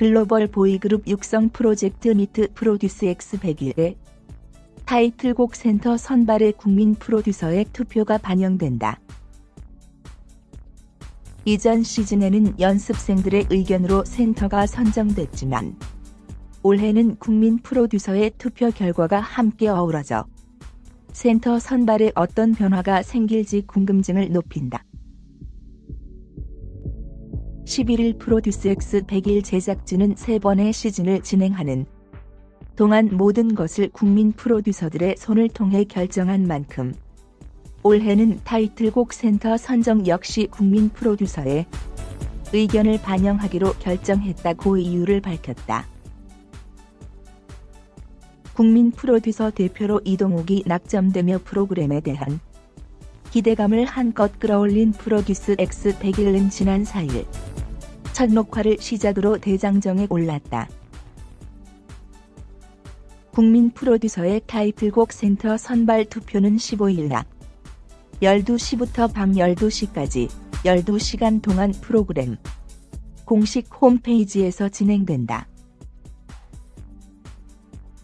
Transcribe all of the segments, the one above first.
글로벌 보이그룹 육성 프로젝트 미트 프로듀스 X101의 타이틀곡 센터 선발의 국민 프로듀서의 투표가 반영된다. 이전 시즌에는 연습생들의 의견으로 센터가 선정됐지만 올해는 국민 프로듀서의 투표 결과가 함께 어우러져 센터 선발에 어떤 변화가 생길지 궁금증을 높인다. 11일 프로듀스 X101 제작진은 3번의 시즌을 진행하는 동안 모든 것을 국민 프로듀서들의 손을 통해 결정한 만큼 올해는 타이틀곡 센터 선정 역시 국민 프로듀서의 의견을 반영하기로 결정했다고 이유를 밝혔다. 국민 프로듀서 대표로 이동욱이 낙점되며 프로그램에 대한 기대감을 한껏 끌어올린 프로듀스 X101은 지난 4일 첫 녹화를 시작으로 대장정에 올랐다. 국민 프로듀서의 타이틀곡 센터 선발 투표는 15일 낮 12시부터 밤 12시까지 12시간 동안 프로그램 공식 홈페이지에서 진행된다.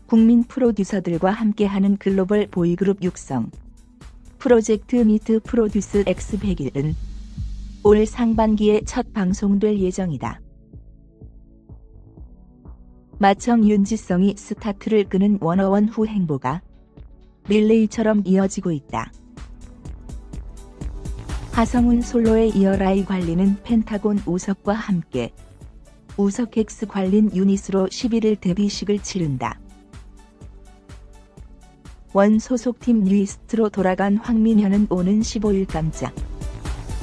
국민 프로듀서들과 함께하는 글로벌 보이그룹 육성 프로젝트 미트 프로듀스 X101은 올 상반기에 첫 방송될 예정이다. 마청 윤지성이 스타트를 끄는 워너원 후 행보가 릴레이처럼 이어지고 있다. 하성운 솔로의 이어라이 관리는 펜타곤 우석과 함께 우석 X 관린 유닛으로 11일 데뷔식을 치른다. 원 소속팀 뉴이스트로 돌아간 황민현은 오는 15일 깜짝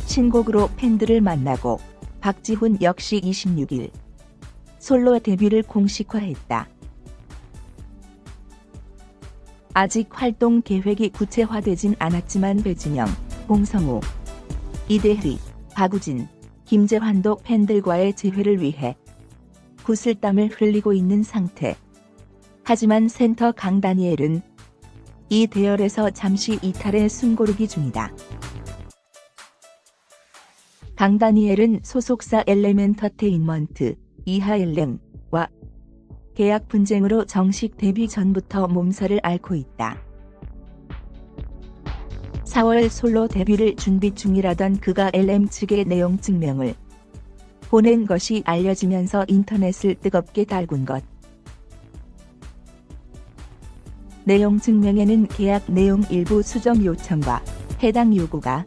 신곡으로 팬들을 만나고 박지훈 역시 26일 솔로 데뷔를 공식화했다. 아직 활동 계획이 구체화되진 않았지만 배진영, 봉성우, 이대휘, 박우진, 김재환도 팬들과의 재회를 위해 구슬땀을 흘리고 있는 상태. 하지만 센터 강다니엘은 이 대열에서 잠시 이탈해 숨고르기 중이다. 강다니엘은 소속사 엘레멘터테인먼트 이하엘렘과 계약 분쟁으로 정식 데뷔 전부터 몸살을 앓고 있다. 4월 솔로 데뷔를 준비 중이라던 그가 LM 측에 내용 증명을 보낸 것이 알려지면서 인터넷을 뜨겁게 달군 것. 내용 증명에는 계약 내용 일부 수정 요청과 해당 요구가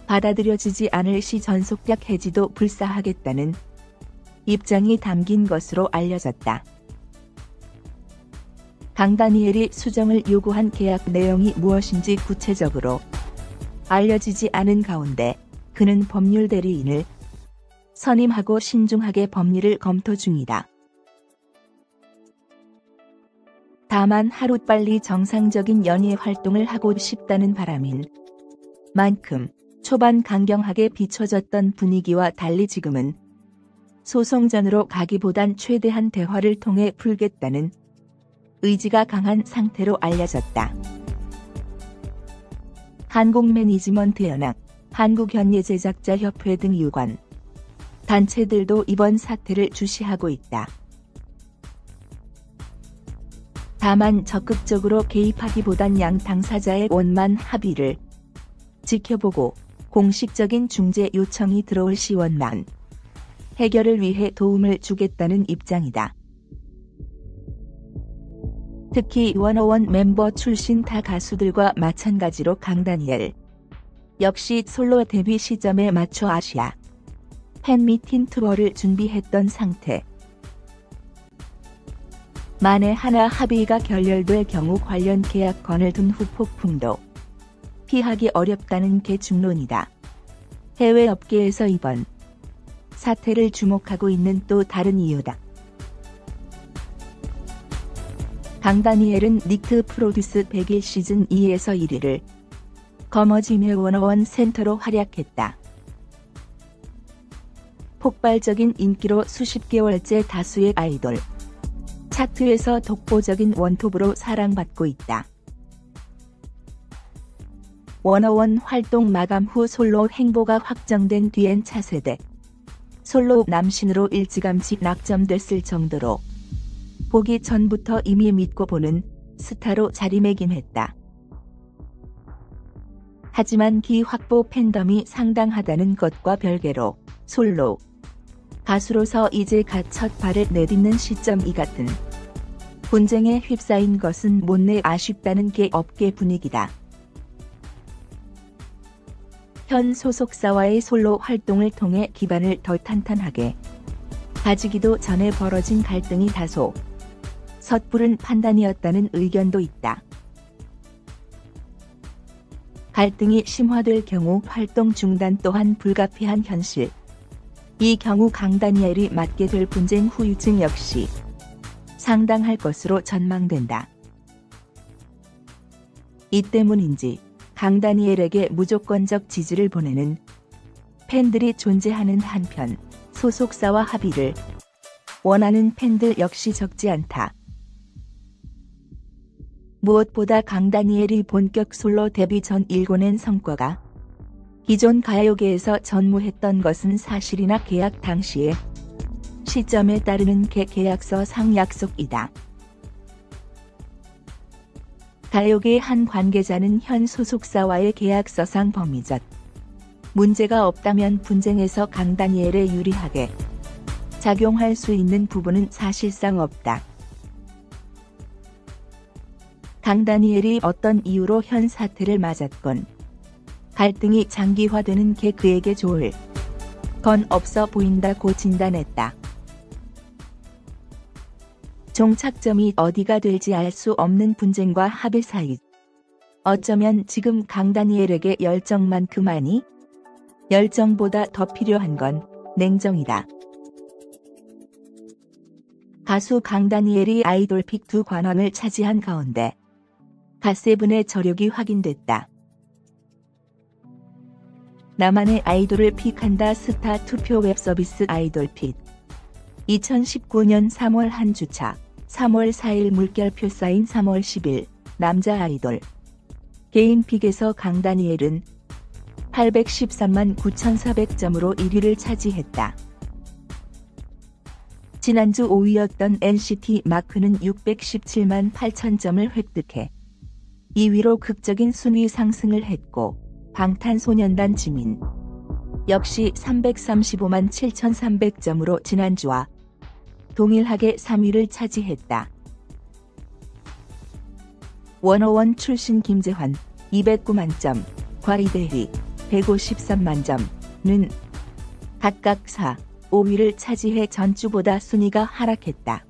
받아들여지지 않을 시 전속력 해지도 불사하겠다는 입장이 담긴 것으로 알려졌다. 강다니엘이 수정을 요구한 계약 내용이 무엇인지 구체적으로 알려지지 않은 가운데 그는 법률 대리인을 선임하고 신중하게 법리를 검토 중이다. 다만 하루빨리 정상적인 연예 활동을 하고 싶다는 바람인 만큼 초반 강경하게 비춰졌던 분위기와 달리 지금은 소송전으로 가기보단 최대한 대화를 통해 풀겠다는 의지가 강한 상태로 알려졌다. 한국매니지먼트연합, 한국연예제작자협회 등 유관 단체들도 이번 사태를 주시하고 있다. 다만 적극적으로 개입하기보단 양 당사자의 원만 합의를 지켜보고 공식적인 중재 요청이 들어올 시 원만 해결을 위해 도움을 주겠다는 입장이다. 특히 워너원 멤버 출신 타 가수들과 마찬가지로 강다니엘 역시 솔로 데뷔 시점에 맞춰 아시아 팬미팅 투어를 준비했던 상태. 만에 하나 합의가 결렬될 경우 관련 계약건을 둔 후 폭풍도 피하기 어렵다는 게 중론이다. 해외 업계에서 이번 사태를 주목하고 있는 또 다른 이유다. 강다니엘은 니트 프로듀스 101 시즌 2에서 1위를 거머쥐며 워너원 센터로 활약했다. 폭발적인 인기로 수십 개월째 다수의 아이돌 차트에서 독보적인 원톱으로 사랑받고 있다. 워너원 활동 마감 후 솔로 행보가 확정된 뒤엔 차세대 솔로 남신으로 일찌감치 낙점됐을 정도로 보기 전부터 이미 믿고 보는 스타로 자리매김했다. 하지만 기 확보 팬덤이 상당하다는 것과 별개로 솔로 가수로서 이제 갓 첫 발을 내딛는 시점 이 같은 분쟁에 휩싸인 것은 못내 아쉽다는 게 업계 분위기다. 현 소속사와의 솔로 활동을 통해 기반을 더 탄탄하게 가지기도 전에 벌어진 갈등이 다소 섣부른 판단이었다는 의견도 있다. 갈등이 심화될 경우 활동 중단 또한 불가피한 현실. 이 경우 강다니엘이 맞게 될 분쟁 후유증 역시 상당할 것으로 전망된다. 이 때문인지 강다니엘에게 무조건적 지지를 보내는 팬들이 존재하는 한편 소속사와 합의를 원하는 팬들 역시 적지 않다. 무엇보다 강다니엘이 본격 솔로 데뷔 전 일궈낸 성과가 기존 가요계에서 전무했던 것은 사실이나 계약 당시의 시점에 따르는 계약서 상 약속이다. 가요계의 한 관계자는 현 소속사와의 계약서상 범위적 문제가 없다면 분쟁에서 강다니엘에 유리하게 작용할 수 있는 부분은 사실상 없다. 강다니엘이 어떤 이유로 현 사태를 맞았건 갈등이 장기화되는 게 그에게 좋을 건 없어 보인다고 진단했다. 종착점이 어디가 될지 알 수 없는 분쟁과 합의 사이. 어쩌면 지금 강다니엘에게 열정만큼 아니 열정보다 더 필요한 건 냉정이다. 가수 강다니엘이 아이돌픽 두 관왕을 차지한 가운데 갓세븐의 저력이 확인됐다. 나만의 아이돌을 픽한다. 스타 투표 웹서비스 아이돌픽 2019년 3월 한 주차 3월 4일 물결표 쌓인 3월 10일 남자 아이돌 개인 픽에서 강다니엘은 813만 9,400점으로 1위를 차지했다. 지난주 5위였던 NCT 마크는 617만 8,000점을 획득해 2위로 극적인 순위 상승을 했고 방탄소년단 지민 역시 335만 7,300점으로 지난주와 동일하게 3위를 차지했다. 워너원 출신 김재환 209만 점, 과이대휘 153만 점는 각각 4, 5위를 차지해 전주보다 순위가 하락했다.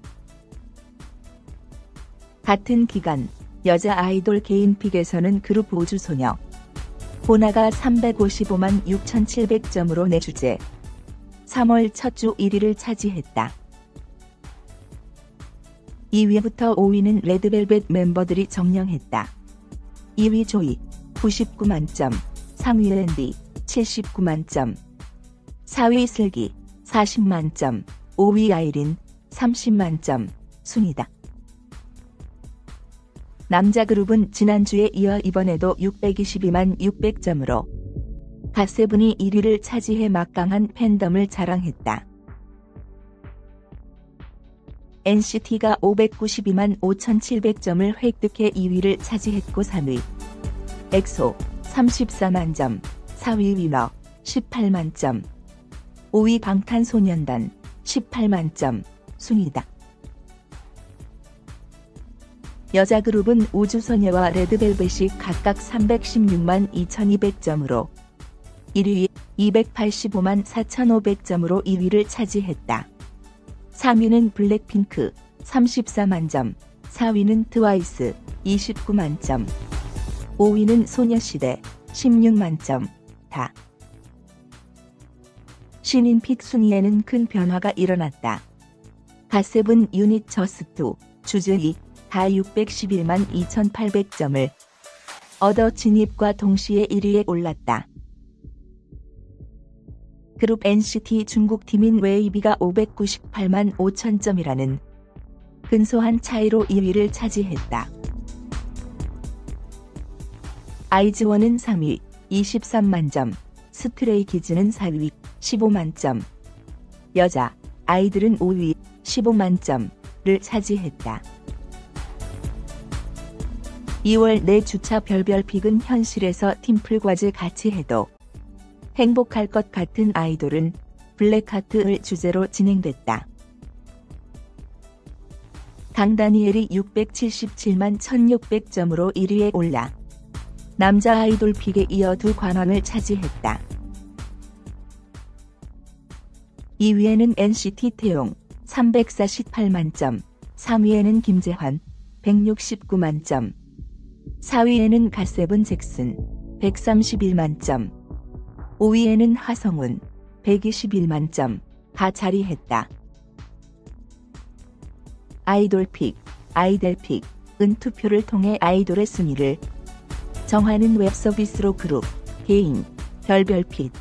같은 기간 여자 아이돌 개인픽에서는 그룹 우주소녀 보나가 355만 6,700점으로 내주제 3월 첫 주 1위를 차지했다. 2위부터 5위는 레드벨벳 멤버들이 정령했다. 2위 조이 99만 점, 상위 랜디 79만 점, 4위 슬기 40만 점, 5위 아이린 30만 점 순이다. 남자 그룹은 지난주에 이어 이번에도 622만 600점으로 갓세븐이 1위를 차지해 막강한 팬덤을 자랑했다. NCT가 592만 5,700점을 획득해 2위를 차지했고 3위 엑소 34만 점, 4위 위너 18만 점, 5위 방탄소년단 18만 점 순이다. 여자 그룹은 우주소녀와 레드벨벳이 각각 316만 2,200점으로 1위 285만 4,500점으로 2위를 차지했다. 3위는 블랙핑크 34만 점, 4위는 트와이스 29만 점, 5위는 소녀시대 16만 점 다. 신인픽 순위에는 큰 변화가 일어났다. 갓세븐 유닛 저스트, 주즈이 다 611만 2,800점을 얻어 진입과 동시에 1위에 올랐다. 그룹 NCT 중국팀인 웨이비가 598만 5,000점이라는 근소한 차이로 2위를 차지했다. 아이즈원은 3위 23만 점, 스트레이키즈는 4위 15만 점, 여자 아이들은 5위 15만점을 차지했다. 2월 내 주차 별별픽은 현실에서 팀플과즈 같이 해도 행복할 것 같은 아이돌은 블랙하트를 주제로 진행됐다. 강다니엘이 677만 1600점으로 1위에 올라 남자 아이돌 픽에 이어 두 관왕을 차지했다. 2위에는 NCT 태용 348만 점, 3위에는 김재환 169만 점, 4위에는 갓세븐 잭슨 131만 점, 5위에는 하성운 121만 점가 자리했다. 아이돌픽, 아이델픽은 투표를 통해 아이돌의 순위를 정하는 웹서비스로 그룹, 개인, 별별픽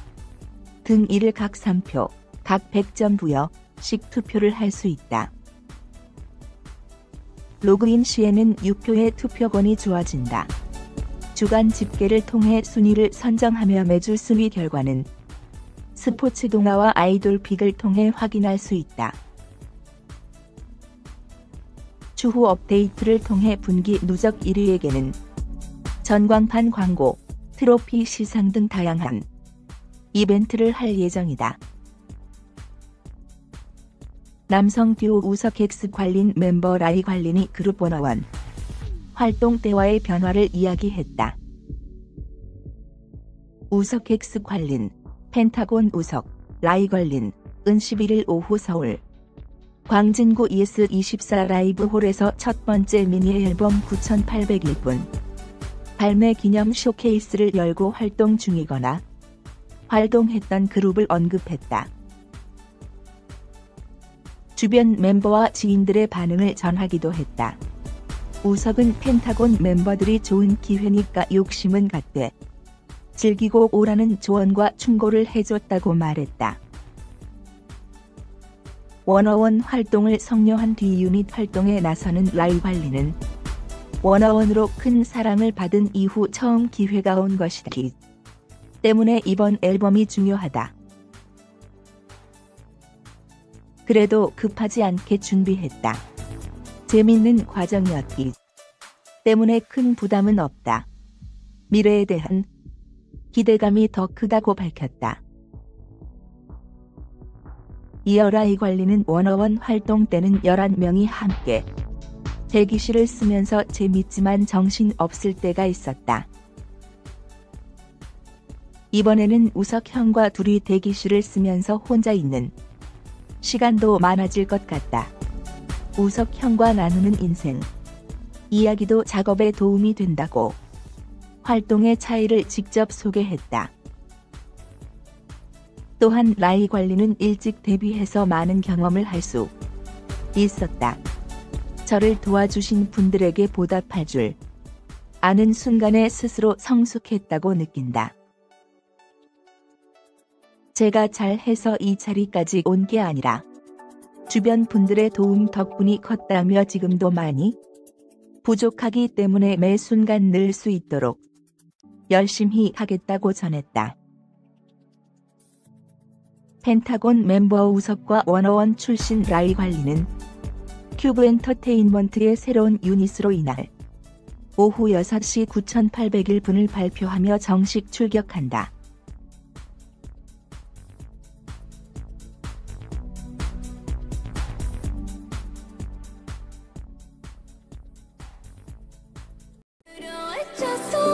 등 이를 각 3표, 각 100점 부여씩 투표를 할 수 있다. 로그인 시에는 6표의 투표권이 주어진다. 주간 집계를 통해 순위를 선정하며 매주 순위 결과는 스포츠 동아와 아이돌 픽을 통해 확인할 수 있다. 추후 업데이트를 통해 분기 누적 1위에게는 전광판 광고, 트로피 시상 등 다양한 이벤트를 할 예정이다. 남성 듀오 우석 X 관린 멤버 라이 관린이 그룹 워너원 활동 때와의 변화를 이야기했다. 우석 X 관린, 펜타곤 우석, 라이 관린은 11일 오후 서울 광진구 ES24 라이브홀에서 첫 번째 미니 앨범 9801분 발매 기념 쇼케이스를 열고 활동 중이거나 활동했던 그룹을 언급했다. 주변 멤버와 지인들의 반응을 전하기도 했다. 우석은 펜타곤 멤버들이 좋은 기회니까 욕심은 갖되 즐기고 오라는 조언과 충고를 해줬다고 말했다. 워너원 활동을 성료한 뒤 유닛 활동에 나서는 라이 관리는 워너원으로 큰 사랑을 받은 이후 처음 기회가 온 것이기 때문에 이번 앨범이 중요하다. 그래도 급하지 않게 준비했다. 재밌는 과정이었기 때문에 큰 부담은 없다. 미래에 대한 기대감이 더 크다고 밝혔다. 이어 라이 관리는 워너원 활동 때는 11명이 함께 대기실을 쓰면서 재밌지만 정신 없을 때가 있었다. 이번에는 우석 형과 둘이 대기실을 쓰면서 혼자 있는 시간도 많아질 것 같다. 우석 형과 나누는 인생 이야기도 작업에 도움이 된다고 활동의 차이를 직접 소개했다. 또한 라이 관리는 일찍 데뷔해서 많은 경험을 할 수 있었다. 저를 도와주신 분들에게 보답할 줄 아는 순간에 스스로 성숙했다고 느낀다. 제가 잘해서 이 자리까지 온 게 아니라 주변 분들의 도움 덕분이 컸다며 지금도 많이 부족하기 때문에 매 순간 늘 수 있도록 열심히 하겠다고 전했다. 펜타곤 멤버 우석과 워너원 출신 라이 관리는 큐브 엔터테인먼트의 새로운 유닛으로 이날 오후 6시 9801분을 발표하며 정식 출격한다. just